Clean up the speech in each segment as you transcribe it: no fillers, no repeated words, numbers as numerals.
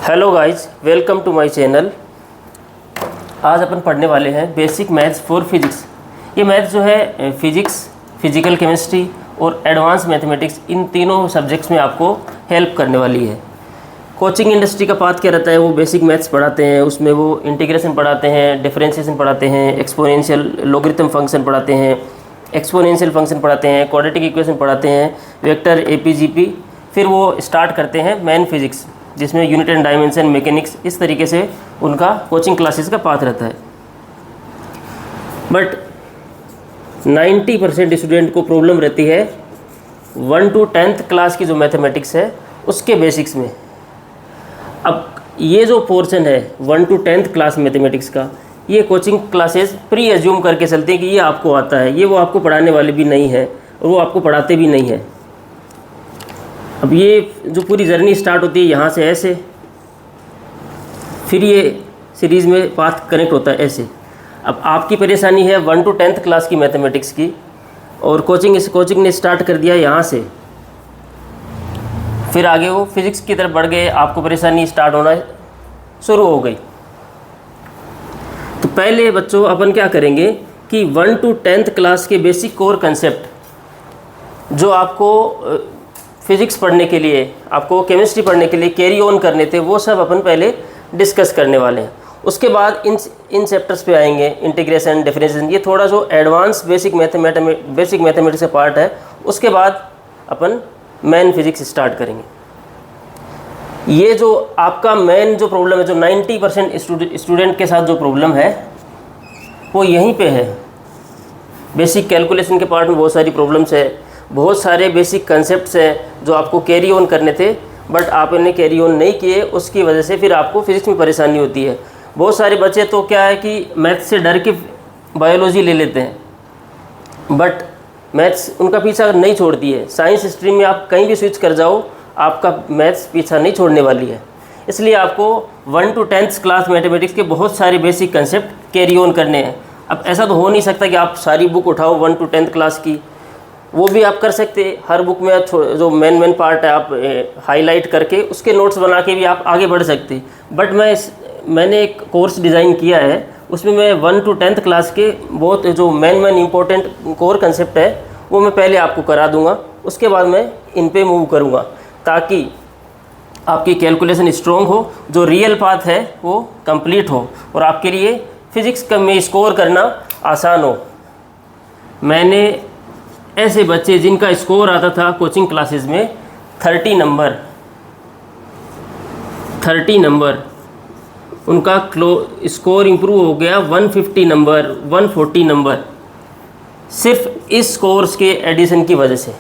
Hello guys, welcome to my channel. आज अपन पढ़ने वाले हैं बेसिक मैथ्स फॉर फिजिक्स। ये मैथ्स जो है फिजिक्स, फिजिकल केमिस्ट्री और एडवांस मैथमेटिक्स, इन तीनों सब्जेक्ट्स में आपको हेल्प करने वाली है। कोचिंग इंडस्ट्री का पाथ क्या रहता है, वो बेसिक मैथ्स पढ़ाते हैं, उसमें वो इंटीग्रेशन पढ़ाते हैं, डिफरेंशिएशन पढ़ाते हैं, एक्सपोनेंशियल लॉगरिथम फंक्शन पढ़ाते हैं, एक्सपोनेंशियल फंक्शन पढ़ाते हैं, क्वाड्रेटिक इक्वेशन पढ़ाते हैं, वेक्टर एपीजीपी। फिर वो स्टार्ट करते हैं मेन फिजिक्स, जिसमें यूनिट एंड डायमेंशन, मैकेनिक्स, इस तरीके से उनका कोचिंग क्लासेस का पाथ रहता है। बट 90% स्टूडेंट को प्रॉब्लम रहती है 1 to 10th क्लास की जो मैथमेटिक्स है उसके बेसिक्स में। अब ये जो पोर्शन है 1 to 10th क्लास मैथमेटिक्स का, ये कोचिंग क्लासेस प्री एज्यूम करके चलते हैं कि ये आपको आता है, ये वो आपको पढ़ाने वाले भी नहीं है और वो आपको पढ़ाते भी नहीं है। अब ये जो पूरी जर्नी स्टार्ट होती है यहाँ से ऐसे, फिर ये सीरीज़ में पाथ कनेक्ट होता है ऐसे। अब आपकी परेशानी है 1 to 10th क्लास की मैथमेटिक्स की, और कोचिंग ने स्टार्ट कर दिया यहाँ से, फिर आगे वो फिज़िक्स की तरफ बढ़ गए, आपको परेशानी स्टार्ट होना शुरू हो गई। तो पहले बच्चों अपन क्या करेंगे कि 1 to 10th क्लास के बेसिक कोर कंसेप्ट जो आपको फिज़िक्स पढ़ने के लिए, आपको केमिस्ट्री पढ़ने के लिए कैरी ऑन करने थे, वो सब अपन पहले डिस्कस करने वाले हैं। उसके बाद इन चैप्टर्स पे आएंगे, इंटीग्रेशन, डिफरेंशिएशन, ये थोड़ा जो एडवांस बेसिक मैथमेटिक्स का पार्ट है। उसके बाद अपन मेन फिज़िक्स स्टार्ट करेंगे। ये जो आपका मेन जो प्रॉब्लम है, जो 90% स्टूडेंट के साथ जो प्रॉब्लम है वो यहीं पे है। बेसिक कैलकुलेशन के पार्ट में बहुत सारी प्रॉब्लम्स है, बहुत सारे बेसिक कंसेप्ट्स हैं जो आपको कैरी ऑन करने थे, बट आप इन्हें कैरी ऑन नहीं किए, उसकी वजह से फिर आपको फिज़िक्स में परेशानी होती है। बहुत सारे बच्चे तो क्या है कि मैथ्स से डर के बायोलॉजी ले लेते हैं, बट मैथ्स उनका पीछा नहीं छोड़ती है। साइंस स्ट्रीम में आप कहीं भी स्विच कर जाओ, आपका मैथ्स पीछा नहीं छोड़ने वाली है। इसलिए आपको 1 to 10th क्लास मैथमेटिक्स के बहुत सारे बेसिक कंसेप्ट कैरी ऑन करने हैं। अब ऐसा तो हो नहीं सकता कि आप सारी बुक उठाओ 1 to 10th क्लास की, वो भी आप कर सकते। हर बुक में जो मेन पार्ट है आप हाईलाइट करके उसके नोट्स बना के भी आप आगे बढ़ सकते। बट मैंने एक कोर्स डिज़ाइन किया है, उसमें मैं 1 to 10th क्लास के बहुत जो मेन इंपॉर्टेंट कोर कंसेप्ट है वो मैं पहले आपको करा दूंगा, उसके बाद मैं इन पे मूव करूंगा, ताकि आपकी कैलकुलेशन स्ट्रॉन्ग हो, जो रियल पाथ है वो कंप्लीट हो और आपके लिए फिज़िक्स में स्कोर करना आसान हो। मैंने ऐसे बच्चे जिनका स्कोर आता था कोचिंग क्लासेस में 30 नंबर, उनका स्कोर इम्प्रूव हो गया 150 नंबर, 140 नंबर, सिर्फ इस कोर्स के एडिशन की वजह से।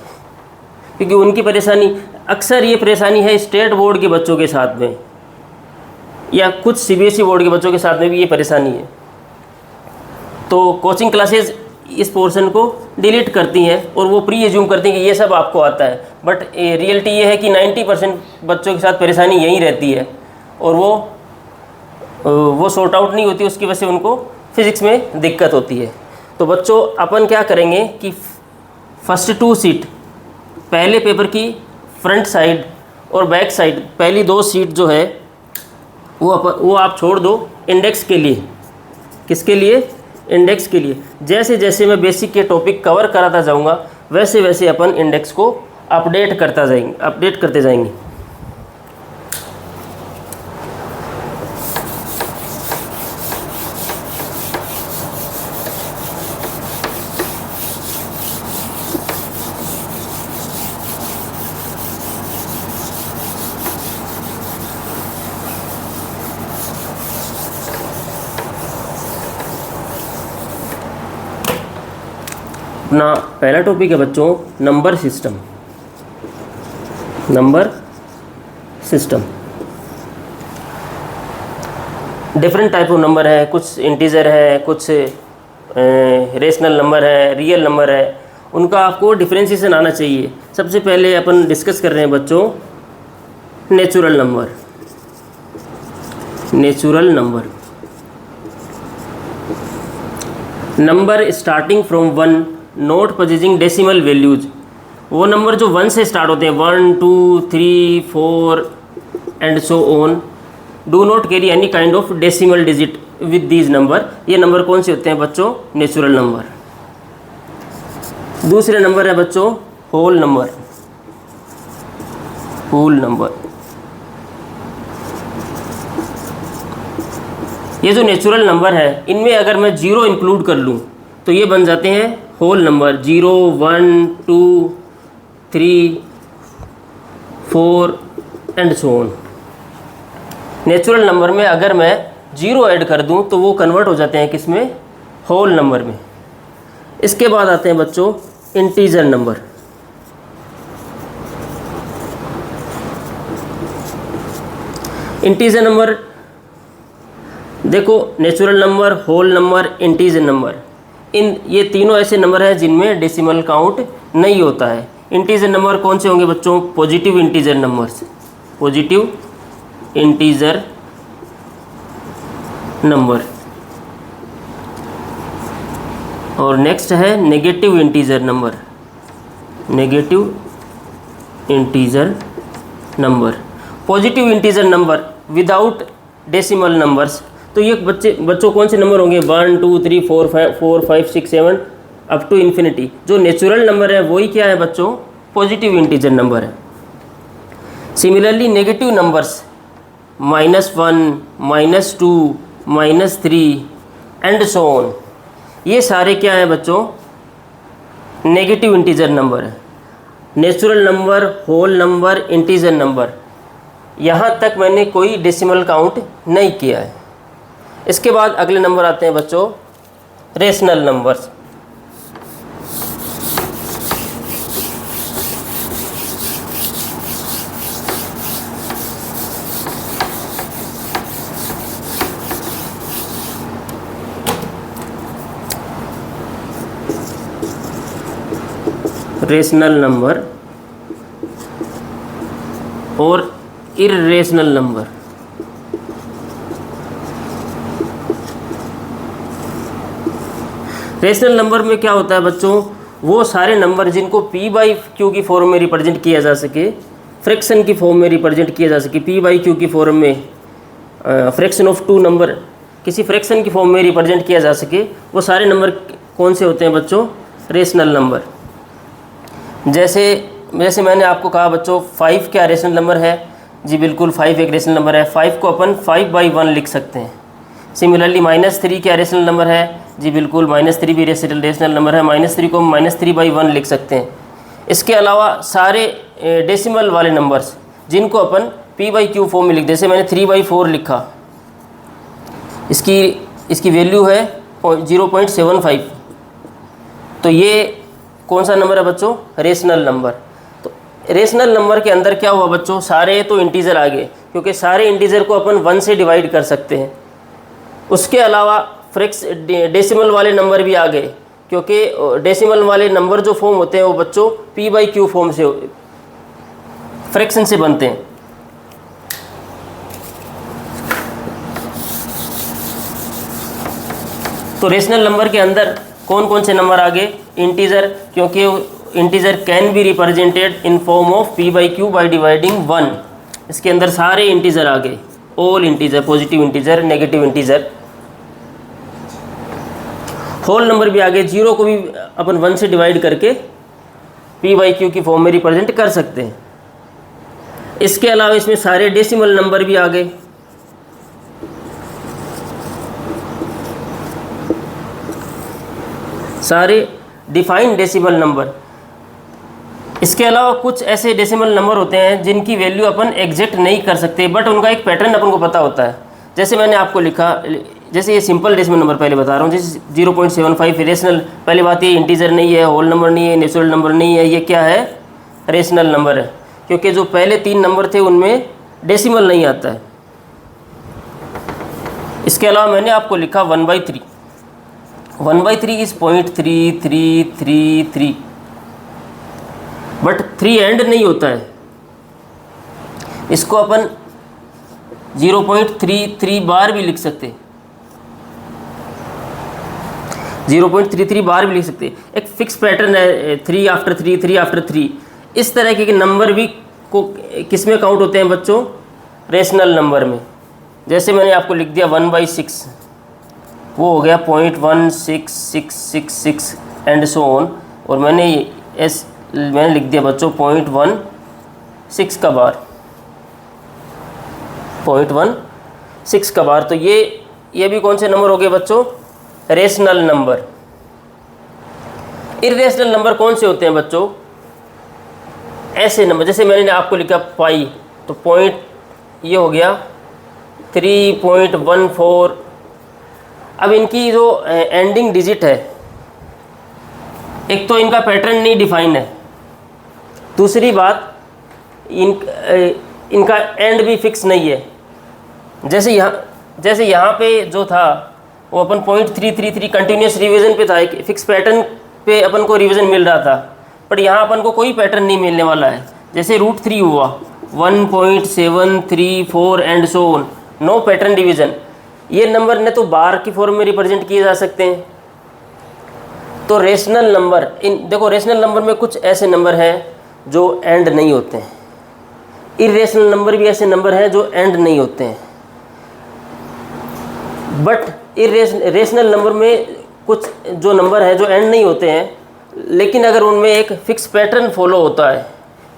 क्योंकि उनकी परेशानी, अक्सर ये परेशानी है स्टेट बोर्ड के बच्चों के साथ में, या कुछ सीबीएसई बोर्ड के बच्चों के साथ में भी ये परेशानी है। तो कोचिंग क्लासेस इस पोर्शन को डिलीट करती हैं और वो प्री एज्यूम करती हैं कि ये सब आपको आता है, बट रियलिटी ये है कि 90% बच्चों के साथ परेशानी यही रहती है और वो सॉर्ट आउट नहीं होती, उसकी वजह से उनको फिज़िक्स में दिक्कत होती है। तो बच्चों अपन क्या करेंगे कि फर्स्ट 2 सीट, पहले पेपर की फ्रंट साइड और बैक साइड, पहली 2 सीट जो है वो आप छोड़ दो इंडेक्स के लिए। किसके लिए? इंडेक्स के लिए। जैसे जैसे मैं बेसिक के टॉपिक कवर कराता जाऊंगा, वैसे वैसे अपन इंडेक्स को अपडेट करते जाएंगे। अपना पहला टॉपिक है बच्चों number system. Different type of number है, कुछ इंटीजर है, कुछ रेशनल नंबर है, रियल नंबर है, उनका आपको डिफरेंशिएशन आना चाहिए। सबसे पहले अपन डिस्कस कर रहे हैं बच्चों natural number starting from 1, not possessing decimal values. वो नंबर जो 1 से स्टार्ट होते हैं, 1 2 3 4 and so on, do not carry any kind of decimal digit with these number. ये नंबर कौन से होते हैं बच्चों? Natural number. दूसरे नंबर है बच्चों होल नंबर। होल नंबर, ये जो नेचुरल नंबर है इनमें अगर मैं 0 इंक्लूड कर लूँ तो ये बन जाते हैं whole number. 0, 1, 2, 3, 4 and so on. Natural number में अगर मैं 0 ऐड कर दूं तो वो कन्वर्ट हो जाते हैं किस में? होल नंबर में। इसके बाद आते हैं बच्चों इंटीजर नंबर। इंटीजर नंबर देखो, natural number, whole number, integer number, ये तीनों ऐसे नंबर हैं जिनमें डेसिमल काउंट नहीं होता है। इंटीजर नंबर कौन से होंगे बच्चों? Positive integer numbers, positive integer number. और नेक्स्ट है negative integer number, negative integer number. Positive integer number without decimal numbers, तो ये बच्चों कौन से नंबर होंगे? 1, 2, 3, 4, 5, 6, 7 अप टू इन्फिनिटी। जो नेचुरल नंबर है वही क्या है बच्चों? पॉजिटिव इंटीजर नंबर है। Similarly negative numbers -1, -2, -3 and so on, ये सारे क्या हैं बच्चों? नेगेटिव इंटीजर नंबर है। Natural number, whole number, integer number, यहाँ तक मैंने कोई डेसिमल काउंट नहीं किया है। इसके बाद अगले नंबर आते हैं बच्चों रेशनल नंबर्स। रेशनल नंबर और इर्रेशनल नंबर। रेशनल नंबर में क्या होता है बच्चों? वो सारे नंबर जिनको p बाई क्यू की फॉर्म में रिप्रेजेंट किया जा सके, फ्रैक्शन की फॉर्म में रिप्रेजेंट किया जा सके। p बाई क्यू की फॉर्म में फ्रैक्शन ऑफ 2 नंबर किसी फ्रैक्शन की फॉर्म में रिप्रेजेंट किया जा सके, वो सारे नंबर कौन से होते हैं बच्चों? Rational number. जैसे मैंने आपको कहा बच्चों 5 क्या रेशनल नंबर है? जी बिल्कुल, 5 एक रेशनल नंबर है। 5 को अपन 5/1 लिख सकते हैं। सिमिलरली -3 क्या रेशनल नंबर है? जी बिल्कुल, -3 भी रेशनल नंबर है। -3 को -3/1 लिख सकते हैं। इसके अलावा सारे डेसिमल वाले नंबर्स जिनको अपन p/q फॉर्म में लिख, जैसे मैंने 3/4 लिखा, इसकी वैल्यू है 0.75, तो ये कौन सा नंबर है बच्चों? Rational number. तो रेशनल नंबर के अंदर क्या हुआ बच्चों? सारे तो इंटीजर आ गए, क्योंकि सारे इंटीजर को अपन 1 से डिवाइड कर सकते हैं। उसके अलावा डेसिमल वाले नंबर भी आ गए, क्योंकि डेसिमल वाले नंबर जो फॉर्म होते हैं वो बच्चों p/q फॉर्म से, फ्रैक्शन से बनते हैं। तो रेशनल नंबर के अंदर कौन कौन से नंबर आ गए? इंटीजर, क्योंकि integer can be represented in form of p/q by dividing 1। इसके अंदर सारे इंटीजर आ गए, all integer, positive integer, negative integer. Whole number भी आ गए, 0 को भी अपन 1 से डिवाइड करके p/q की फॉर्म में रिप्रेजेंट कर सकते हैं। इसके अलावा इसमें सारे डेसिमल नंबर भी आ गए। सारे डिफाइंड डेसिमल नंबर। इसके अलावा कुछ ऐसे डेसिमल नंबर होते हैं जिनकी वैल्यू अपन एग्जैक्ट नहीं कर सकते, बट उनका एक पैटर्न अपन को पता होता है। जैसे मैंने आपको लिखा, जैसे ये सिंपल डेसिमल नंबर पहले बता रहा हूँ, जैसे 0.75 रेशनल। पहली बात ये इंटीजर नहीं है, होल नंबर नहीं है, नेचुरल नंबर नहीं है, ये क्या है? रेशनल नंबर है, क्योंकि जो पहले 3 नंबर थे उनमें डेसिमल नहीं आता है। इसके अलावा मैंने आपको लिखा 1/3। 1/3 इज 0.3333, बट 3 एंड नहीं होता है। इसको अपन 0.33 बार भी लिख सकते, 0.33 बार भी लिख सकते। एक फिक्स पैटर्न है, 3 आफ्टर 3, 3 आफ्टर 3। इस तरह के नंबर भी को किस में काउंट होते हैं बच्चों? रेशनल नंबर में। जैसे मैंने आपको लिख दिया 1/6, वो हो गया 0.16666 एंड सो ऑन, और मैंने लिख दिया बच्चों 0.16 का बार, 0.16 का बार। तो ये भी कौन से नंबर हो गए बच्चों? Rational number. इर्रेशनल नंबर कौन से होते हैं बच्चों? ऐसे नंबर, जैसे मैंने आपको लिखा पाई, तो पॉइंट ये हो गया 3.14। अब इनकी जो एंडिंग डिजिट है, एक तो इनका पैटर्न नहीं डिफाइन है, दूसरी बात इनका एंड भी फिक्स नहीं है। जैसे यहाँ पे जो था वो अपन 0.333 कंटिन्यूस रिवीजन पे था, एक फिक्स पैटर्न पे अपन को रिवीजन मिल रहा था, बट यहाँ अपन को कोई पैटर्न नहीं मिलने वाला है। जैसे √3 हुआ 1.734 and so on, no pattern division. ये नंबर न तो बार की फॉर्म में रिप्रेजेंट किए जा सकते हैं। तो रेशनल नंबर, देखो रेशनल नंबर में कुछ ऐसे नंबर हैं जो एंड नहीं होते हैं, इरेशनल नंबर भी ऐसे नंबर हैं जो एंड नहीं होते हैं। बट रेशनल नंबर में कुछ जो नंबर हैं जो एंड नहीं होते हैं, लेकिन अगर उनमें एक फिक्स पैटर्न फॉलो होता है,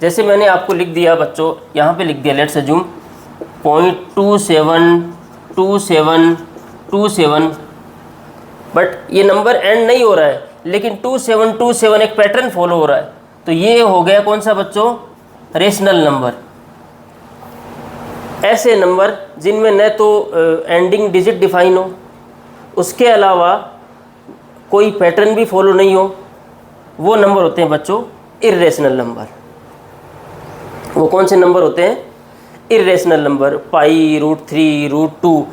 जैसे मैंने आपको लिख दिया बच्चों, यहाँ पे लिख दिया, लेट्स अज्यूम 0.272727, बट ये नंबर एंड नहीं हो रहा है, लेकिन 2727 एक पैटर्न फॉलो हो रहा है, तो ये हो गया कौन सा बच्चों? Rational number. ऐसे नंबर जिनमें न तो एंडिंग डिजिट डिफाइन हो, उसके अलावा कोई पैटर्न भी फॉलो नहीं हो, वो नंबर होते हैं बच्चों इर्रेशनल नंबर। वो कौन से नंबर होते हैं? Irrational number. पाई, √3, √2,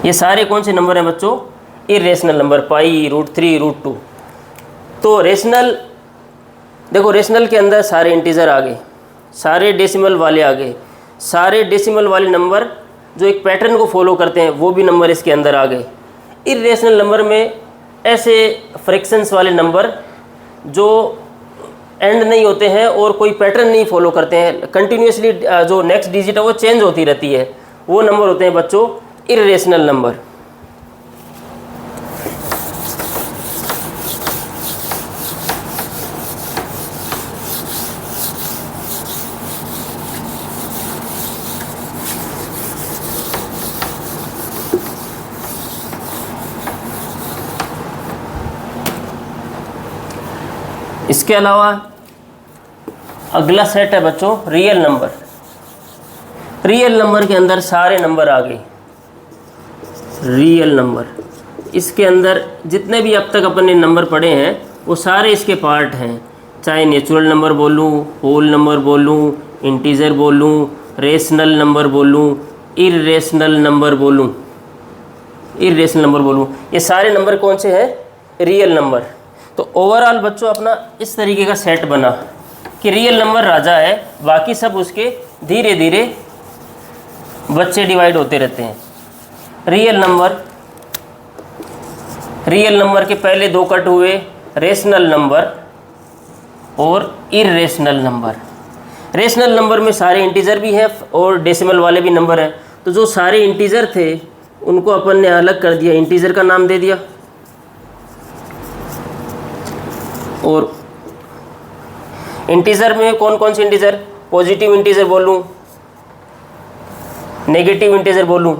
ये सारे कौन से नंबर हैं बच्चों? Irrational number. पाई, √3, √2। तो रेशनल, देखो रेशनल के अंदर सारे इंटीजर आ गए, सारे डेसिमल वाले आ गए, सारे डेसिमल वाले नंबर जो एक पैटर्न को फॉलो करते हैं वो भी नंबर इसके अंदर आ गए। इर्रेशनल नंबर में ऐसे फ्रैक्शंस वाले नंबर जो एंड नहीं होते हैं और कोई पैटर्न नहीं फॉलो करते हैं, कंटिन्यूसली जो नेक्स्ट डिजिट है वो चेंज होती रहती है, वो नंबर होते हैं बच्चों इर्रेशनल नंबर। इसके अलावा अगला सेट है बच्चों रियल नंबर। रियल नंबर के अंदर सारे नंबर आ गए। रियल नंबर, इसके अंदर जितने भी अब तक अपन ने नंबर पढ़े हैं वो सारे इसके पार्ट हैं, चाहे नेचुरल नंबर बोलूँ, होल नंबर बोलूँ, इंटीजर बोलूँ, रेशनल नंबर बोलूँ, इर्रेशनल नंबर बोलूँ, ये सारे नंबर कौन से हैं? Real number. तो ओवरऑल बच्चों अपना इस तरीके का सेट बना कि रियल नंबर राजा है, बाकी सब उसके धीरे धीरे बच्चे डिवाइड होते रहते हैं। रियल नंबर के पहले दो कट हुए, रेशनल नंबर और इर्रेशनल नंबर। रेशनल नंबर में सारे इंटीजर भी हैं और डेसिमल वाले भी नंबर हैं। तो जो सारे इंटीजर थे उनको अपन ने अलग कर दिया, इंटीजर का नाम दे दिया, और इंटीजर में कौन कौन से इंटीजर? पॉजिटिव इंटीजर बोलूँ, नेगेटिव इंटीजर बोलूँ।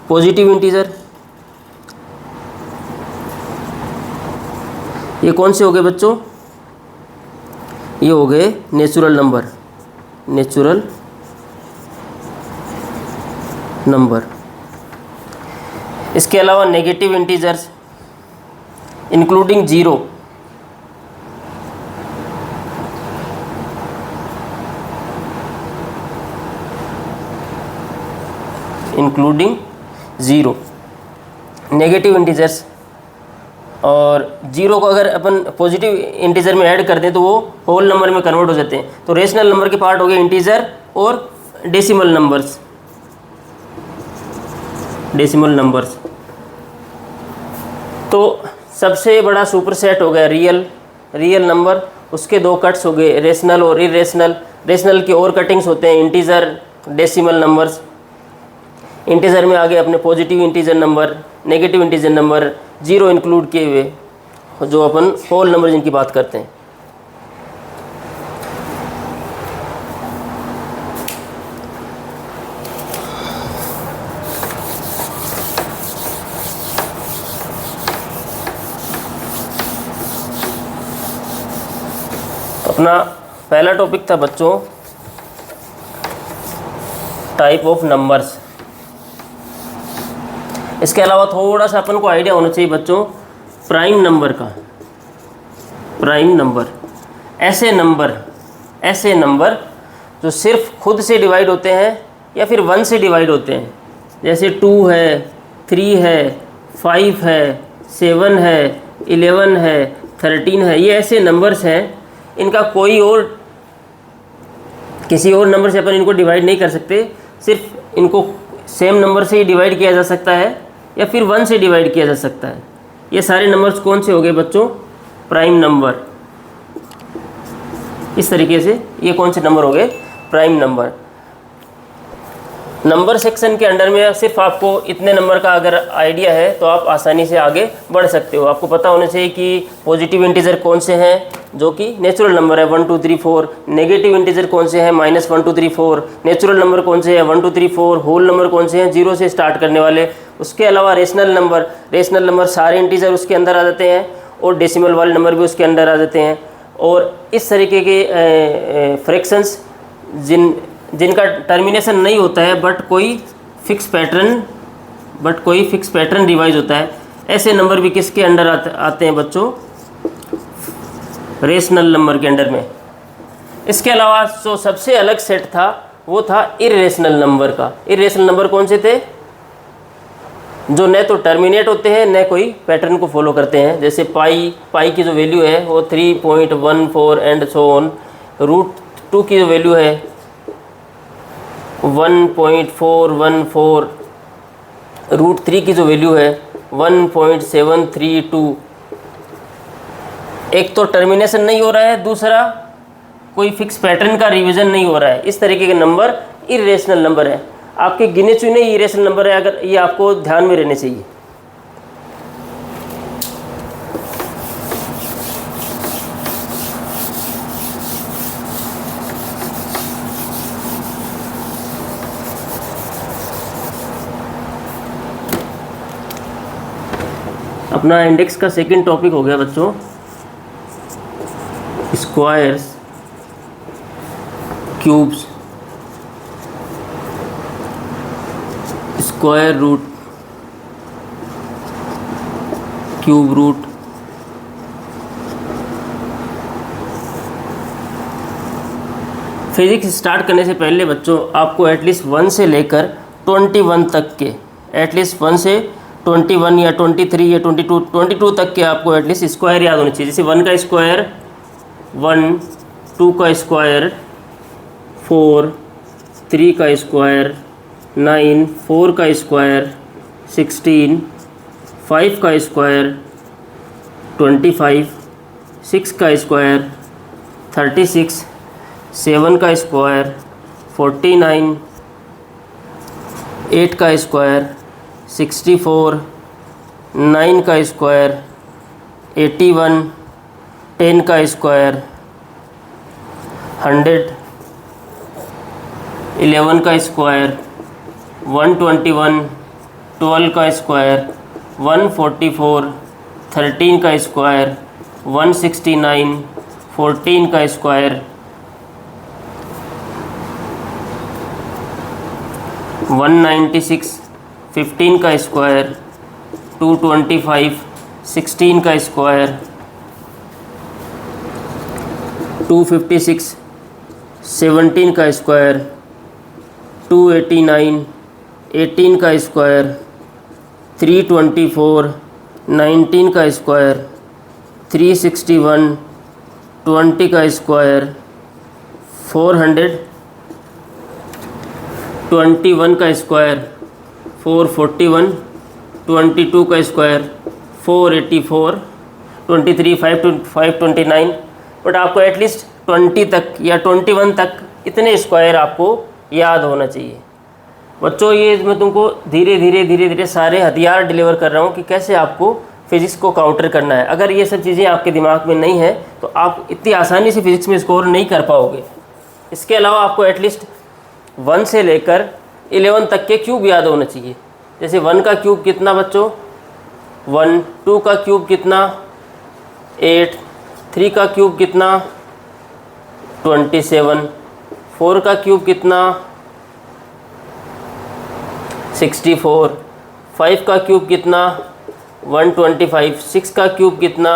पॉजिटिव इंटीजर ये कौन से हो गए बच्चों? ये हो गए नेचुरल नंबर। इसके अलावा negative integers including zero, negative integers. और जीरो को अगर अपन पॉजिटिव इंटीजर में ऐड कर दें तो वो होल नंबर में कन्वर्ट हो जाते हैं। तो रेशनल नंबर के पार्ट हो गए इंटीजर और डेसिमल नंबर्स। तो सबसे बड़ा सुपरसेट हो गया रियल नंबर। उसके दो कट्स हो गए, रेशनल और इरेशनल। रेशनल की और कटिंग्स होते हैं, इंटीजर, डेसिमल नंबर्स, इंटीजर में आ गए अपने positive integer number, negative integer number, zero include किए हुए, जो अपन होल नंबर जिनकी बात करते हैं। अपना पहला टॉपिक था बच्चों टाइप ऑफ नंबर्स। इसके अलावा थोड़ा सा अपन को आइडिया होना चाहिए बच्चों प्राइम नंबर का। प्राइम नंबर ऐसे नंबर जो सिर्फ खुद से डिवाइड होते हैं या फिर 1 से डिवाइड होते हैं, जैसे 2 है, 3 है, 5 है, 7 है, 11 है, 13 है। ये ऐसे नंबर्स हैं, इनका कोई और किसी और नंबर से अपन इनको डिवाइड नहीं कर सकते, सिर्फ इनको सेम नंबर से ही डिवाइड किया जा सकता है या फिर 1 से डिवाइड किया जा सकता है। ये सारे नंबर्स कौन से हो गए बच्चों? Prime number. इस तरीके से ये कौन से नंबर हो गए? Prime number. नंबर सेक्शन के अंडर में सिर्फ आपको इतने नंबर का अगर आइडिया है तो आप आसानी से आगे बढ़ सकते हो। आपको पता होना चाहिए कि पॉजिटिव इंटीजर कौन से हैं जो कि नेचुरल नंबर है 1 2 3 4, नेगेटिव इंटीजर कौन से हैं -1 2 3 4, नेचुरल नंबर कौन से हैं 1 2 3 4, होल नंबर कौन से हैं 0 से स्टार्ट करने वाले। उसके अलावा रेशनल नंबर सारे इंटीजर उसके अंदर आ जाते हैं और डेसिमल वाले नंबर भी उसके अंदर आ जाते हैं। और इस तरीके के फ्रैक्शंस जिनका टर्मिनेशन नहीं होता है बट कोई फिक्स पैटर्न रिवाइज होता है, ऐसे नंबर भी किसके अंडर आते हैं बच्चों? रेशनल नंबर के अंडर में। इसके अलावा जो सबसे अलग सेट था वो था इरेशनल नंबर का। इरेशनल नंबर कौन से थे? जो न तो टर्मिनेट होते हैं न कोई पैटर्न को फॉलो करते हैं। जैसे पाई की जो वैल्यू है वो 3.14 एंड सो ऑन। √2 की जो वैल्यू है 1.414, √3 की जो वैल्यू है 1.732। एक तो टर्मिनेशन नहीं हो रहा है, दूसरा कोई फिक्स पैटर्न का रिवीजन नहीं हो रहा है। इस तरीके के नंबर इरेशनल नंबर है। आपके गिने चुने इरेशनल नंबर है, अगर ये आपको ध्यान में रहने चाहिए। अपना इंडेक्स का सेकंड टॉपिक हो गया बच्चों squares, cubes, square root, cube root, physics start करने से पहले बच्चों आपको एटलीस्ट 1 से लेकर 21 तक के, एटलीस्ट 1 से 21 या 23 या 22 तक के आपको एटलीस्ट स्क्वायर याद होने चाहिए। जैसे 1 का स्क्वायर 1, 2 का स्क्वायर 4, 3 का स्क्वायर 9, 4 का स्क्वायर 16, 5 का स्क्वायर 25, 6 का स्क्वायर 36, 7 का स्क्वायर 49, 8 का स्क्वायर 64, 9 का स्क्वायर 81, 10 का स्क्वायर 100, 11 का स्क्वायर 121, 12 का स्क्वायर 144, 13 का स्क्वायर 169, 14 का स्क्वायर 196, 15 का स्क्वायर 225, 16 का स्क्वायर 256, 17 का स्क्वायर 289, 18 का स्क्वायर 324, 19 का स्क्वायर 361, 20 का स्क्वायर 400, 21 का स्क्वायर 441, 22 का स्क्वायर 484, 23, 529। बट आपको एटलीस्ट 20 तक या 21 तक इतने स्क्वायर आपको याद होना चाहिए। बच्चों ये मैं तुमको धीरे धीरे सारे हथियार डिलीवर कर रहा हूँ कि कैसे आपको फिज़िक्स को काउंटर करना है। अगर ये सब चीज़ें आपके दिमाग में नहीं है तो आप इतनी आसानी से फिज़िक्स में स्कोर नहीं कर पाओगे। इसके अलावा आपको एटलीस्ट 1 से लेकर 11 तक के क्यूब याद होना चाहिए। जैसे 1 का क्यूब कितना बच्चों 1, 2 का क्यूब कितना 8, 3 का क्यूब कितना 27, 4 का क्यूब कितना 64, 5 का क्यूब कितना 125, 6 का क्यूब कितना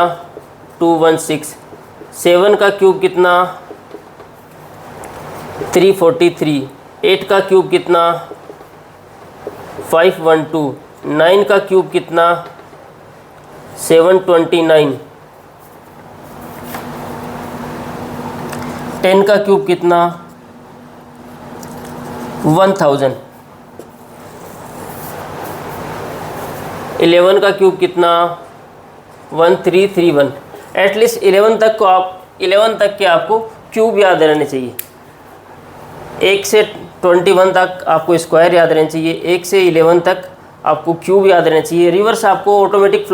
216, 7 का क्यूब कितना 343, 8 का क्यूब कितना 512, 9 का क्यूब कितना 729, 10 का क्यूब कितना 1000, 11 का क्यूब कितना 1331। एटलीस्ट 11 तक के आपको क्यूब याद रहने चाहिए। 1 से 21 तक आपको स्क्वायर याद रहना चाहिए। 1 से 11 तक आपको क्यूब याद रहना चाहिए। रिवर्स आपको ऑटोमेटिक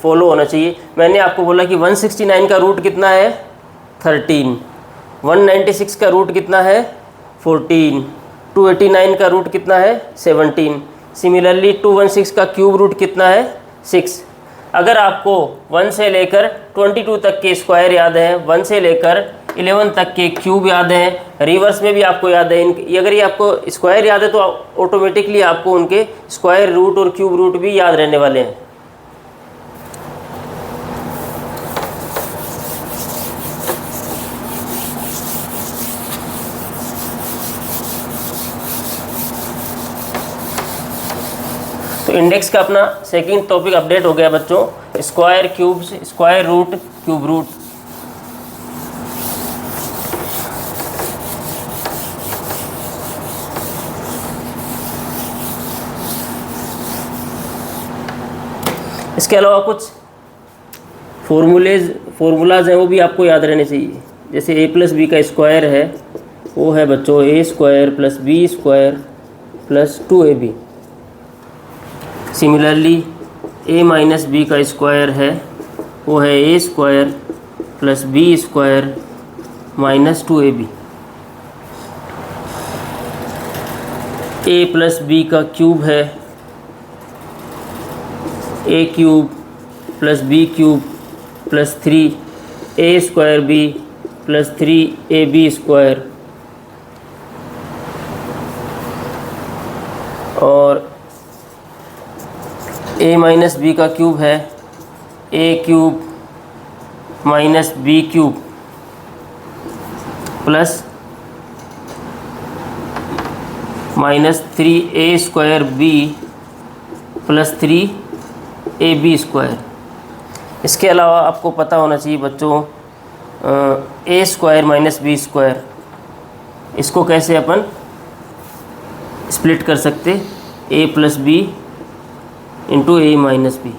फॉलो होना चाहिए। मैंने आपको बोला कि 169 का रूट कितना है 13, 196 का रूट कितना है 14, 289 का रूट कितना है 17। सिमिलरली 216 का क्यूब रूट कितना है 6। अगर आपको 1 से लेकर 22 तक के स्क्वायर याद है, 1 से लेकर 11 तक के क्यूब याद हैं, रिवर्स में भी आपको याद है, अगर ये आपको स्क्वायर याद है तो ऑटोमेटिकली आपको उनके स्क्वायर रूट और क्यूब रूट भी याद रहने वाले हैं। तो इंडेक्स का अपना सेकंड टॉपिक अपडेट हो गया बच्चों। Square cubes, square root, cube root. इसके अलावा कुछ फॉर्मूलाज हैं वो भी आपको याद रहने चाहिए। जैसे a प्लस बी का स्क्वायर है वो है बच्चों a square plus B square plus 2ab। Similarly a minus B का स्क्वायर है वो है a square plus B square minus 2ab। a plus B का क्यूब है a cube plus B cube plus 3a square B plus 3ab square, और a minus B का cube है a cube minus B cube plus minus 3a square B plus 3ab square. इसके अलावा आपको पता होना चाहिए बच्चों a square minus B square, इसको कैसे अपन स्प्लिट कर सकते a plus B into a minus B.